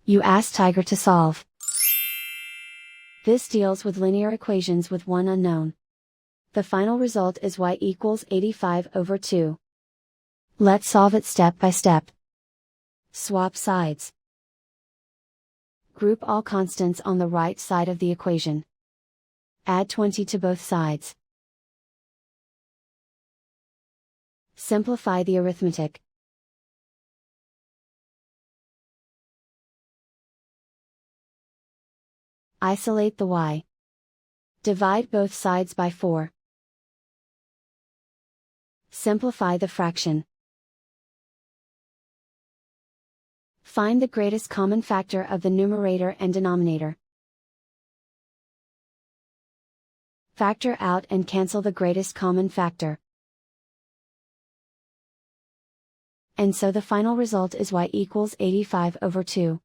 You ask Tiger to solve. This deals with linear equations with one unknown. The final result is y equals 85/2. Let's solve it step by step. Swap sides. Group all constants on the right side of the equation. Add 20 to both sides. Simplify the arithmetic. Isolate the y. Divide both sides by 4. Simplify the fraction. Find the greatest common factor of the numerator and denominator. Factor out and cancel the greatest common factor. And so the final result is y equals 85/2.